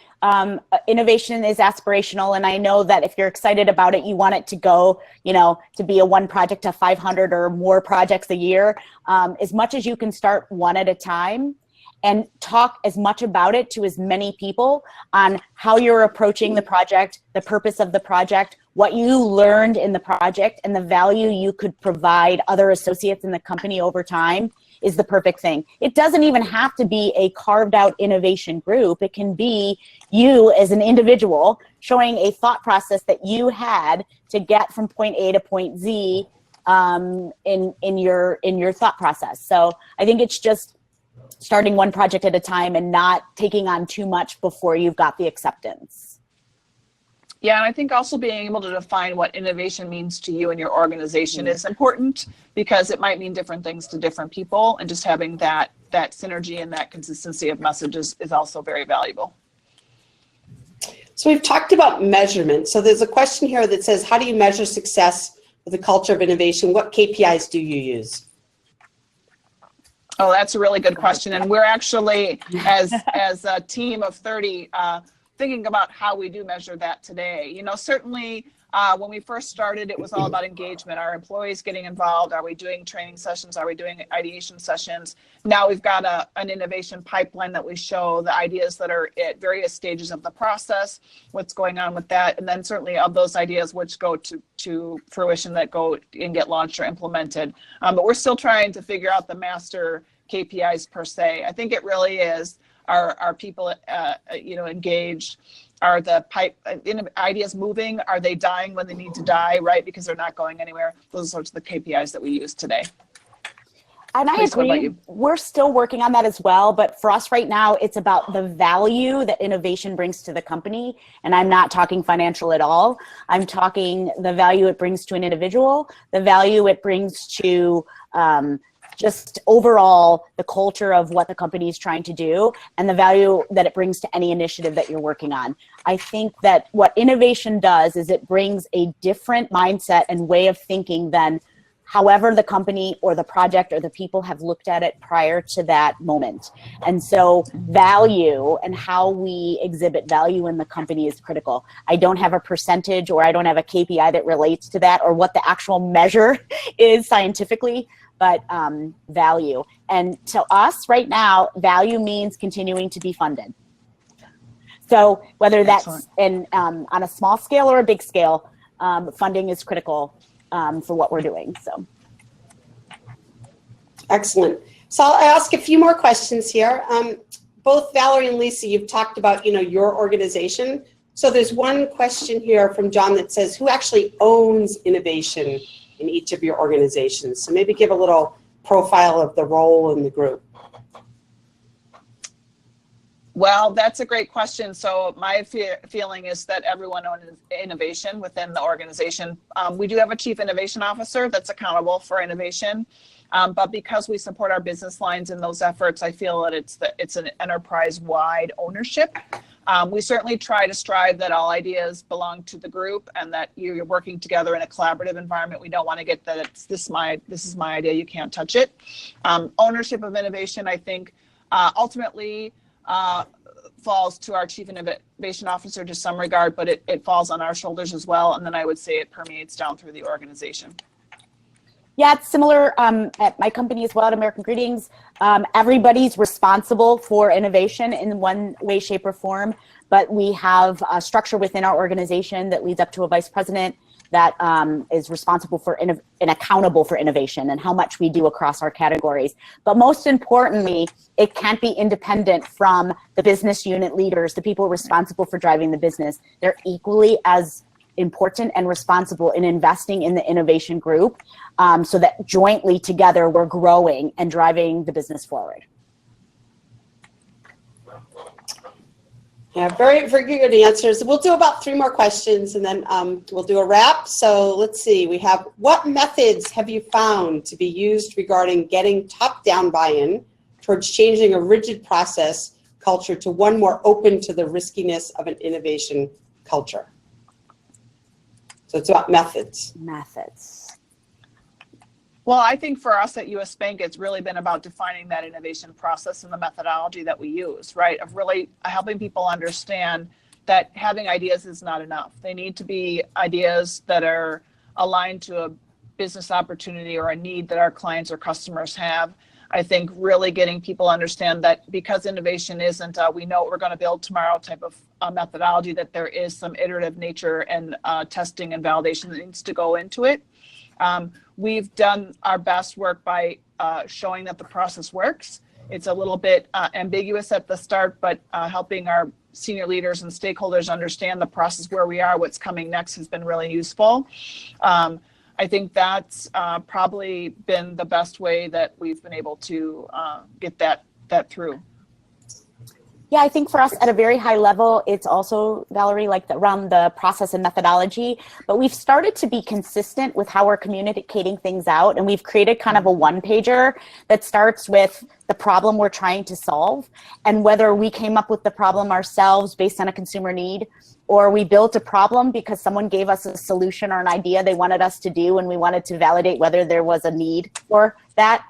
innovation is aspirational. And I know that if you're excited about it, you want it to go, you know, to be a one project to 500 or more projects a year. As much as you can start one at a time and talk as much about it to as many people on how you're approaching the project, the purpose of the project, what you learned in the project and the value you could provide other associates in the company over time is the perfect thing. It doesn't even have to be a carved out innovation group. It can be you as an individual showing a thought process that you had to get from point A to point Z in your thought process. So I think it's just starting one project at a time and not taking on too much before you've got the acceptance.
Yeah, and I think also being able to define what innovation means to you and your organization is important, because it might mean different things to different people, and just having that synergy and that consistency of messages is also very valuable.
So we've talked about measurement. So there's a question here that says, how do you measure success with a culture of innovation? What KPIs do you use?
Oh, that's a really good question. And we're actually, as a team of 30, thinking about how we do measure that today. You know, certainly when we first started, it was all about engagement. Are employees getting involved? Are we doing training sessions? Are we doing ideation sessions? Now we've got an innovation pipeline that we show the ideas that are at various stages of the process, what's going on with that. And then certainly of those ideas which go to fruition, that go and get launched or implemented. But we're still trying to figure out the master KPIs per se. I think it really is, are people engaged? Are the ideas moving? Are they dying when they need to die, right? Because they're not going anywhere. Those are sorts of the KPIs that we use today.
And I agree, we're still working on that as well. But for us right now, it's about the value that innovation brings to the company. And I'm not talking financial at all. I'm talking the value it brings to an individual, the value it brings to just overall the culture of what the company is trying to do, and the value that it brings to any initiative that you're working on. I think that what innovation does is it brings a different mindset and way of thinking than however the company or the project or the people have looked at it prior to that moment. And so value and how we exhibit value in the company is critical. I don't have a percentage, or I don't have a KPI that relates to that, or what the actual measure is scientifically, but value. And to us right now, value means continuing to be funded. So whether that's on a small scale or a big scale, funding is critical for what we're doing. So
excellent. So I'll ask a few more questions here. Both Valerie and Lisa, you've talked about your organization. So there's one question here from John that says, who actually owns innovation in each of your organizations? So maybe give a little profile of the role in the group.
Well, that's a great question. So my feeling is that everyone owns innovation within the organization. We do have a chief innovation officer that's accountable for innovation. But because we support our business lines in those efforts, I feel that it's an enterprise-wide ownership. We certainly try to strive that all ideas belong to the group, and that you're working together in a collaborative environment. We don't want to get that this is my idea, you can't touch it. Ownership of innovation, I think, ultimately falls to our chief innovation officer to some regard, but it falls on our shoulders as well. And then I would say it permeates down through the organization.
Yeah, it's similar at my company as well, at American Greetings. Everybody's responsible for innovation in one way, shape, or form, but we have a structure within our organization that leads up to a vice president that is responsible for and accountable for innovation and how much we do across our categories. But most importantly, it can't be independent from the business unit leaders, the people responsible for driving the business. They're equally as important and responsible in investing in the innovation group, so that jointly together we're growing and driving the business forward.
Yeah, very, very good answers. We'll do about 3 more questions, and then we'll do a wrap. So let's see, we have, what methods have you found to be used regarding getting top-down buy-in towards changing a rigid process culture to one more open to the riskiness of an innovation culture? So it's about methods.
Methods.
Well, I think for us at US Bank, it's really been about defining that innovation process and the methodology that we use, right? Of really helping people understand that having ideas is not enough. They need to be ideas that are aligned to a business opportunity or a need that our clients or customers have. I think really getting people to understand that because innovation isn't we know what we're going to build tomorrow type of methodology, that there is some iterative nature and testing and validation that needs to go into it. We've done our best work by showing that the process works. It's a little bit ambiguous at the start, but helping our senior leaders and stakeholders understand the process, where we are, what's coming next, has been really useful. I think that's probably been the best way that we've been able to get that through.
Yeah, I think for us at a very high level, it's also, Valerie, like around the process and methodology, but we've started to be consistent with how we're communicating things out. And we've created kind of a one-pager that starts with the problem we're trying to solve, and whether we came up with the problem ourselves based on a consumer need, or we built a problem because someone gave us a solution or an idea they wanted us to do, and we wanted to validate whether there was a need for that.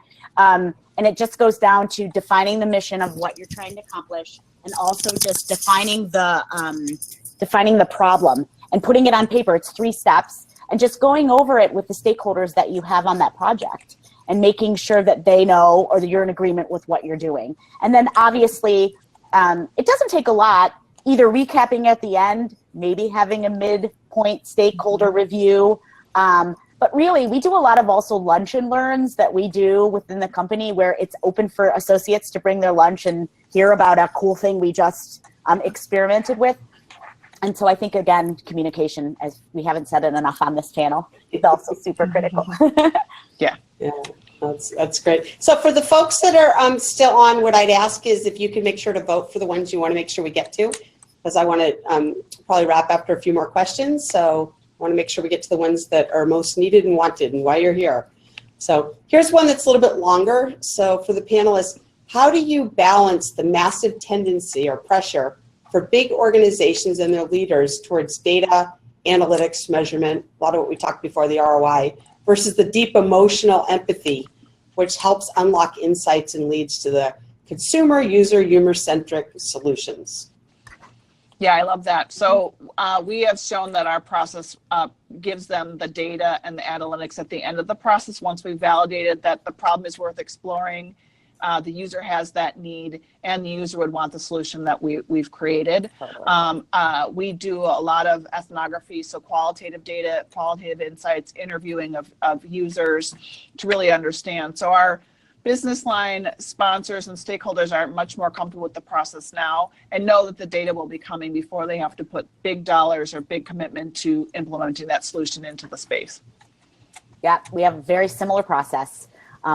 And it just goes down to defining the mission of what you're trying to accomplish, and also just defining the problem and putting it on paper. It's 3 steps, and just going over it with the stakeholders that you have on that project and making sure that they know or that you're in agreement with what you're doing. And then obviously, it doesn't take a lot, either recapping at the end, maybe having a midpoint stakeholder review. But really, we do a lot of also lunch and learns that we do within the company, where it's open for associates to bring their lunch and hear about a cool thing we just experimented with. And so I think, again, communication, as we haven't said it enough on this channel, is also super critical.
Yeah.
Yeah, that's great. So for the folks that are still on, what I'd ask is if you could make sure to vote for the ones you want to make sure we get to, because I want to probably wrap after a few more questions. So I want to make sure we get to the ones that are most needed and wanted and why you're here. So here's one that's a little bit longer. So for the panelists, how do you balance the massive tendency or pressure for big organizations and their leaders towards data, analytics, measurement, a lot of what we talked before, the ROI, versus the deep emotional empathy, which helps unlock insights and leads to the consumer, user, humor-centric solutions?
Yeah, I love that. So we have shown that our process gives them the data and the analytics at the end of the process. Once we've validated that the problem is worth exploring, the user has that need, and the user would want the solution that we've created. We do a lot of ethnography, so qualitative data, qualitative insights, interviewing of users to really understand. So our business line sponsors and stakeholders are much more comfortable with the process now and know that the data will be coming before they have to put big dollars or big commitment to implementing that solution into the space.
Yeah, we have a very similar process,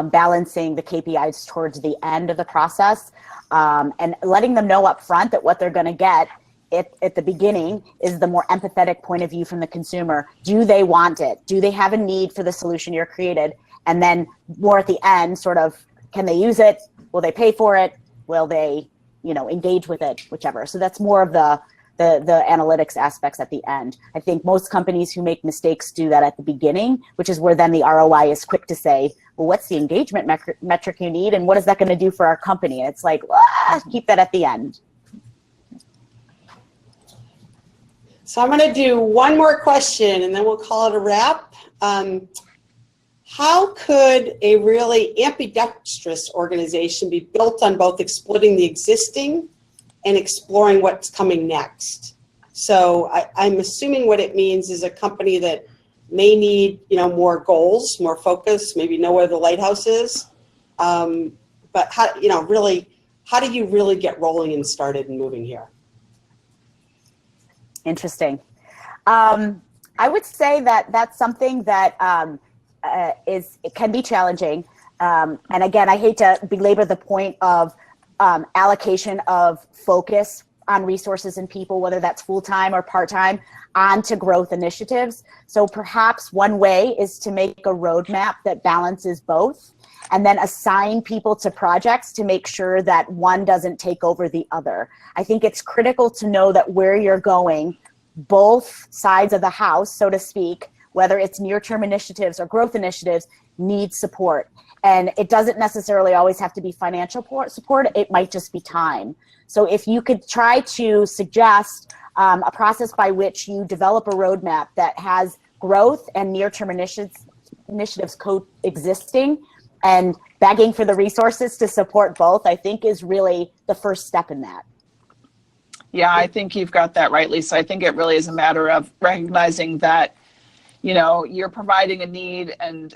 balancing the KPIs towards the end of the process, and letting them know up front that what they're going to get at the beginning is the more empathetic point of view from the consumer. Do they want it? Do they have a need for the solution you're created? And then more at the end, sort of, can they use it? Will they pay for it? Will they, engage with it? Whichever. So that's more of the analytics aspects at the end. I think most companies who make mistakes do that at the beginning, which is where then the ROI is quick to say, well, what's the engagement metric you need? And what is that going to do for our company? And it's like, keep that at the end.
So I'm going to do one more question and then we'll call it a wrap. How could a really ambidextrous organization be built on both exploiting the existing and exploring what's coming next? So I'm assuming what it means is a company that may need, more goals, more focus, maybe know where the lighthouse is. But how do you really get rolling and started and moving here?
Interesting. I would say that that's something that it can be challenging. And again, I hate to belabor the point of allocation of focus on resources and people, whether that's full-time or part-time, onto growth initiatives. So perhaps one way is to make a roadmap that balances both, and then assign people to projects to make sure that one doesn't take over the other. I think it's critical to know that where you're going, both sides of the house, so to speak, whether it's near-term initiatives or growth initiatives, need support. And it doesn't necessarily always have to be financial support, it might just be time. So if you could try to suggest a process by which you develop a roadmap that has growth and near-term initiatives coexisting, and begging for the resources to support both, I think is really the first step in that.
Yeah, I think you've got that right, Lisa. I think it really is a matter of recognizing that, you know, you're providing a need and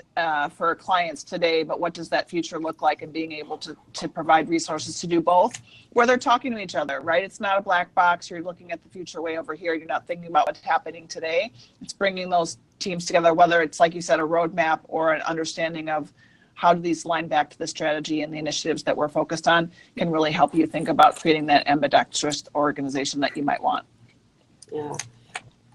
for clients today, but what does that future look like, and being able to provide resources to do both, where they're talking to each other, right? It's not a black box. You're looking at the future way over here. You're not thinking about what's happening today. It's bringing those teams together, whether it's, like you said, a roadmap or an understanding of how do these line back to the strategy and the initiatives that we're focused on, can really help you think about creating that ambidextrous organization that you might want.
Yeah.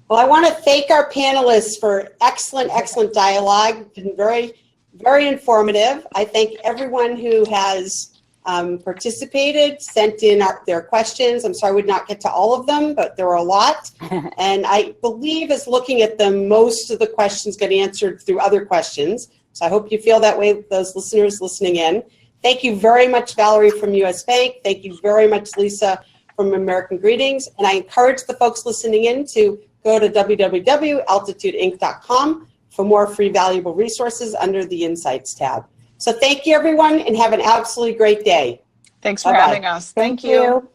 Well, I want to thank our panelists for excellent dialogue. It's been very, very informative. I thank everyone who has participated, sent in their questions. I'm sorry we did not get to all of them, but there were a lot. And I believe, as looking at them, most of the questions get answered through other questions. So I hope you feel that way, those listeners listening in. Thank you very much, Valerie from US Bank. Thank you very much, Lisa from American Greetings. And I encourage the folks listening in to go to www.altitudeinc.com for more free valuable resources under the Insights tab. So thank you, everyone, and have an absolutely great day.
Thanks for
Bye-bye.
having us.
Thank you.